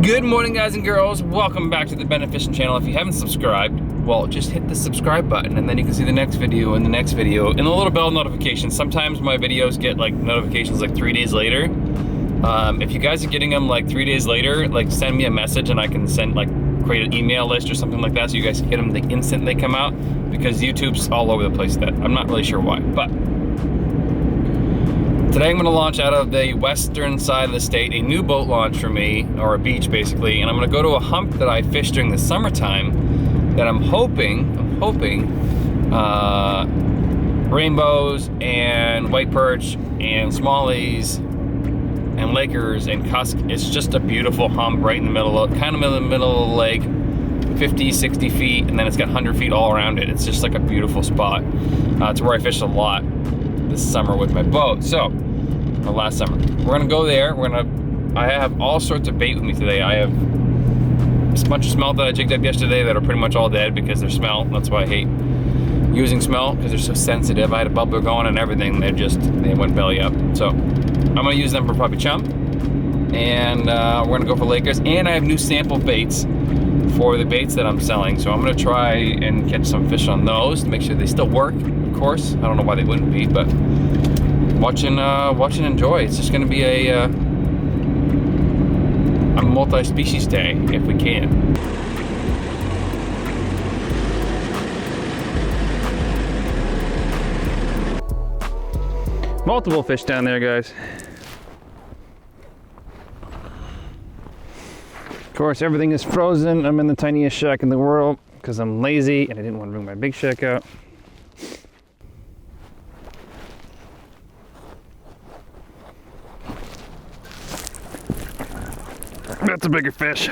Good morning, guys and girls. Welcome back to the Beneficent channel. If you haven't subscribed, well, just hit the subscribe button and then you can see the next video and the next video and the little bell notification. Sometimes my videos get like notifications like 3 days later. If you guys are getting them like 3 days later, like send me a message and I can send create an email list or something like that so you guys can get them the instant they come out, because YouTube's all over the place. That I'm not really sure why, but today I'm going to launch out of the western side of the state, a new boat launch for me, or a beach basically, and I'm going to go to a hump that I fished during the summertime that I'm hoping rainbows and white perch and smallies and Lakers and cusk. It's just a beautiful hump right in the middle of, kind of in the middle of the lake, 50, 60 feet, and then it's got 100 feet all around it. It's just like a beautiful spot. It's where I fished a lot this summer with my boat. So, last summer. We're gonna go there. I have all sorts of bait with me today. I have a bunch of smelt that I jigged up yesterday that are pretty much all dead because they're smelt. That's why I hate using smelt, because they're so sensitive. I had a bubbler going and everything. They went belly up. So I'm gonna use them for puppy chum. And we're gonna go for Lakers. And I have new sample baits for the baits that I'm selling. So I'm gonna try and catch some fish on those to make sure they still work. Of course, I don't know why they wouldn't be, but watch and enjoy. It's just gonna be a multi-species day if we can. Multiple fish down there, guys. Of course, everything is frozen. I'm in the tiniest shack in the world because I'm lazy and I didn't want to bring my big shack out. That's a bigger fish.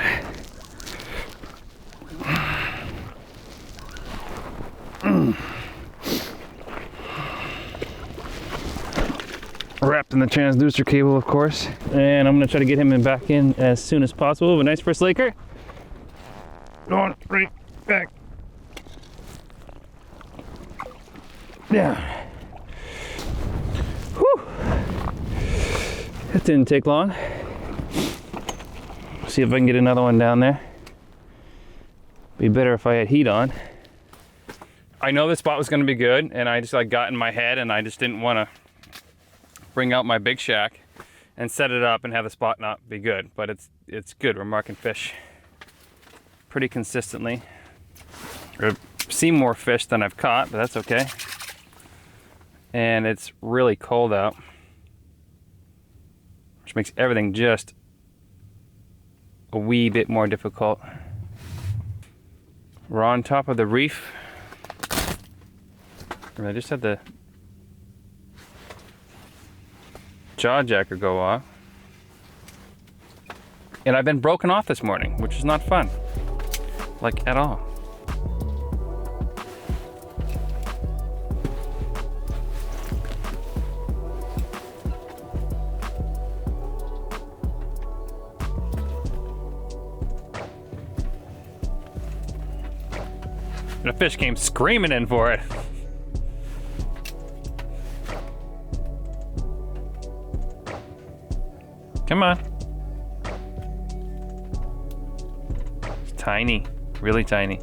Wrapped in the transducer cable, of course. And I'm gonna try to get him back in as soon as possible. A nice first Laker. Going right back. Yeah. Whew. That didn't take long. See if I can get another one down there. Be better if I had heat on. I know this spot was gonna be good, and I just got in my head and I just didn't wanna bring out my big shack and set it up and have the spot not be good, but it's good. We're marking fish pretty consistently. I've seen more fish than I've caught, but that's okay. And it's really cold out, which makes everything just a wee bit more difficult. We're on top of the reef. And I just had the jaw jacker go off. And I've been broken off this morning, which is not fun. Like, at all. And a fish came screaming in for it. Come on. It's tiny, really tiny.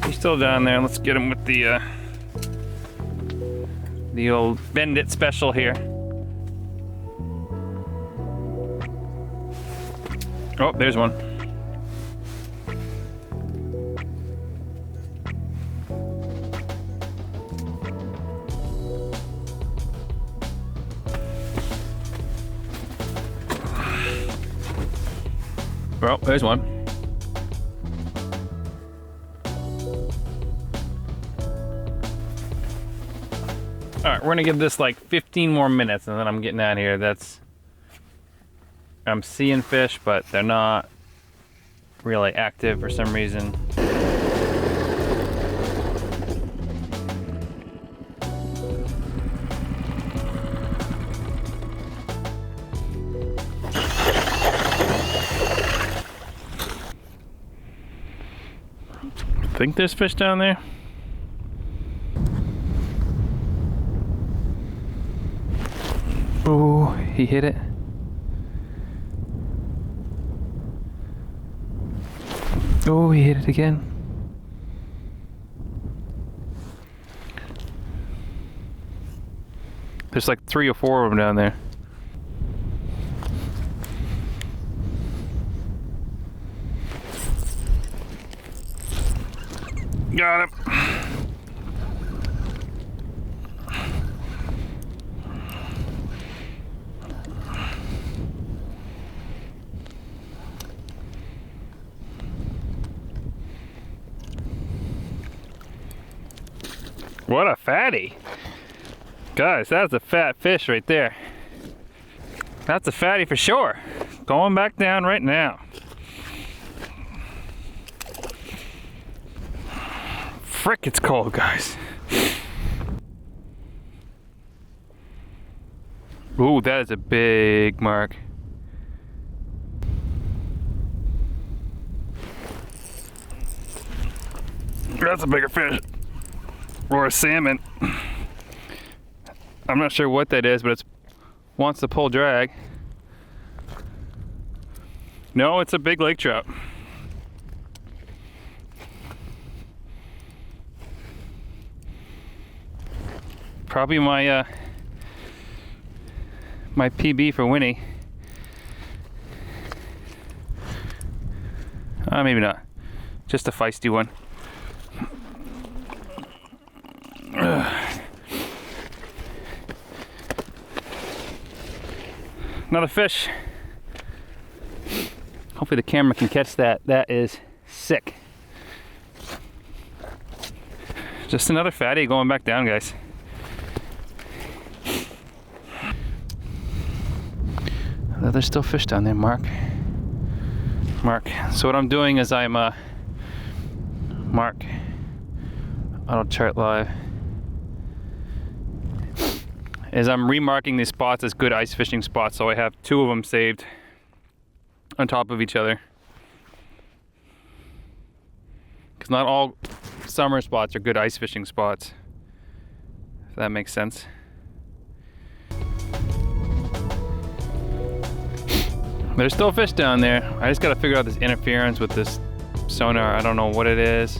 He's still down there. Let's get him with the old bend it special here. Oh, there's one. Well, there's one. All right, we're gonna give this like 15 more minutes and then I'm getting out of here. I'm seeing fish, but they're not really active for some reason. think there's fish down there. Oh, he hit it. Oh, he hit it again. There's like 3 or 4 of them down there. Got him. What a fatty. Guys, that's a fat fish right there. That's a fatty for sure. Going back down right now. Frick, it's cold, guys. Ooh, that is a big mark. That's a bigger fish. Or a salmon. I'm not sure what that is, but it wants to pull drag. No, it's a big lake trout. Probably my my PB for Winnie. Maybe not. Just a feisty one. Another fish. Hopefully the camera can catch that. That is sick. Just another fatty going back down, guys. There's still fish down there, Mark. So what I'm doing is I'm Mark. Auto chart live. Is I'm remarking these spots as good ice fishing spots, so I have 2 of them saved on top of each other. Because not all summer spots are good ice fishing spots, if that makes sense. There's still fish down there. I just gotta figure out this interference with this sonar. I don't know what it is.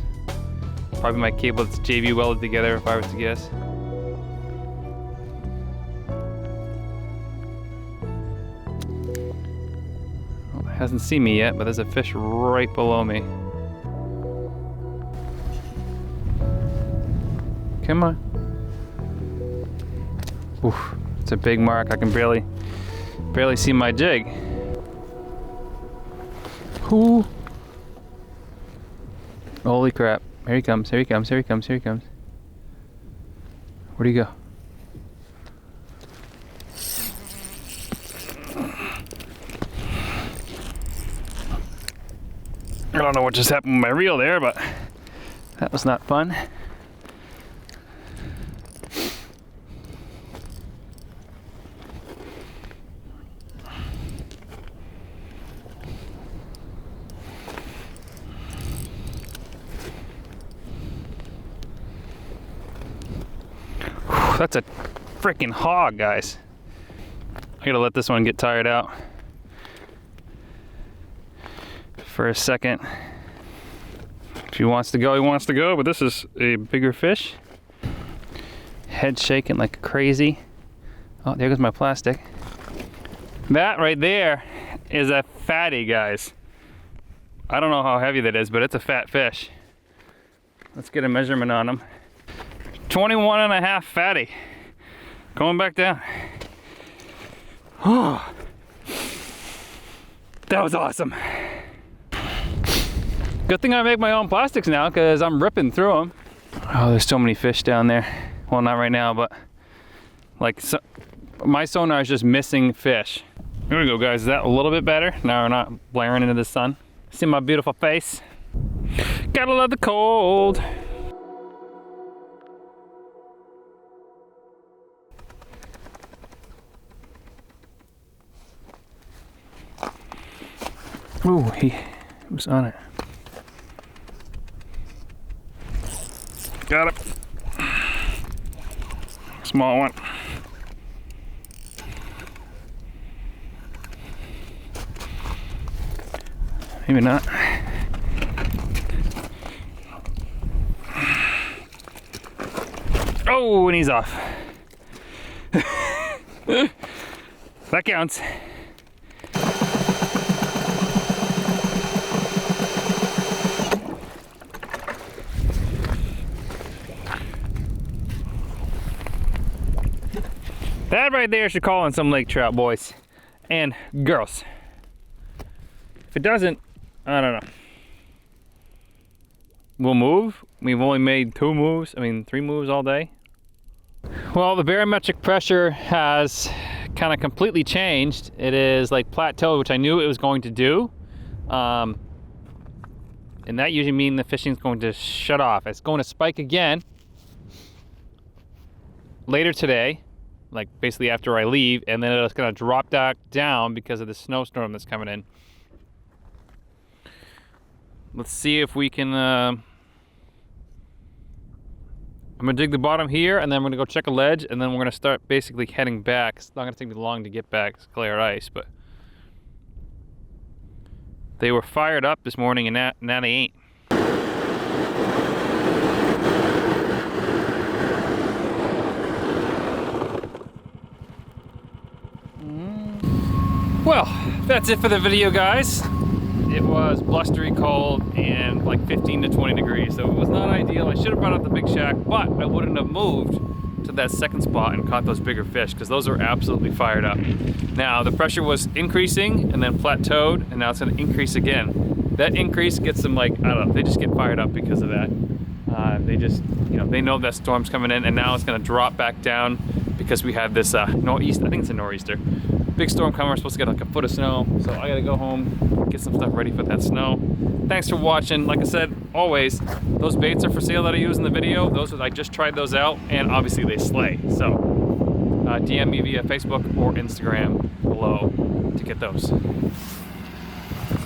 Probably my cable that's JV welded together, if I was to guess. Hasn't seen me yet, but there's a fish right below me. Come on. Oof, it's a big mark. I can barely see my jig. Ooh. Holy crap. Here he comes, here he comes, here he comes, here he comes. Where'd he go? I don't know what just happened with my reel there, but that was not fun. Whew, that's a freaking hog, guys. I gotta let this one get tired out for a second. If he wants to go, he wants to go, but this is a bigger fish. Head shaking like crazy. Oh, there goes my plastic. That right there is a fatty, guys. I don't know how heavy that is, but it's a fat fish. Let's get a measurement on him. 21.5 fatty. Going back down. Oh, that was awesome. Good thing I make my own plastics now, because I'm ripping through them. Oh, there's so many fish down there. Well, not right now, but like my sonar is just missing fish. Here we go, guys. Is that a little bit better? Now we're not blaring into the sun. See my beautiful face? Gotta love the cold. Ooh, he was on it. Got it. Small one. Maybe not. Oh, and he's off. That counts. That right there should call in some lake trout, boys and girls. If it doesn't, I don't know. We'll move. We've only made 3 moves all day. Well, the barometric pressure has kind of completely changed. It is like plateaued, which I knew it was going to do. And that usually means the fishing is going to shut off. It's going to spike again later today, like basically after I leave, and then it's going to drop back down because of the snowstorm that's coming in. Let's see if we can, I'm gonna dig the bottom here, and then we're gonna go check a ledge, and then we're gonna start basically heading back. It's not gonna take me long to get back, it's clear ice, but they were fired up this morning, and now they ain't. Well, that's it for the video, guys. It was blustery cold and like 15 to 20 degrees, so it was not ideal. I should have brought out the big shack, but I wouldn't have moved to that second spot and caught those bigger fish because those are absolutely fired up. Now, the pressure was increasing and then plateaued, and now it's going to increase again. That increase gets them like, I don't know, they just get fired up because of that. They just, you know, they know that storm's coming in, and now it's going to drop back down because we have this nor'easter, I think it's a nor'easter. Big storm coming, we're supposed to get like a foot of snow, so I gotta go home, get some stuff ready for that snow. Thanks for watching. Like I said, always, those baits are for sale that I use in the video. I just tried those out, and obviously they slay. So DM me via Facebook or Instagram below to get those.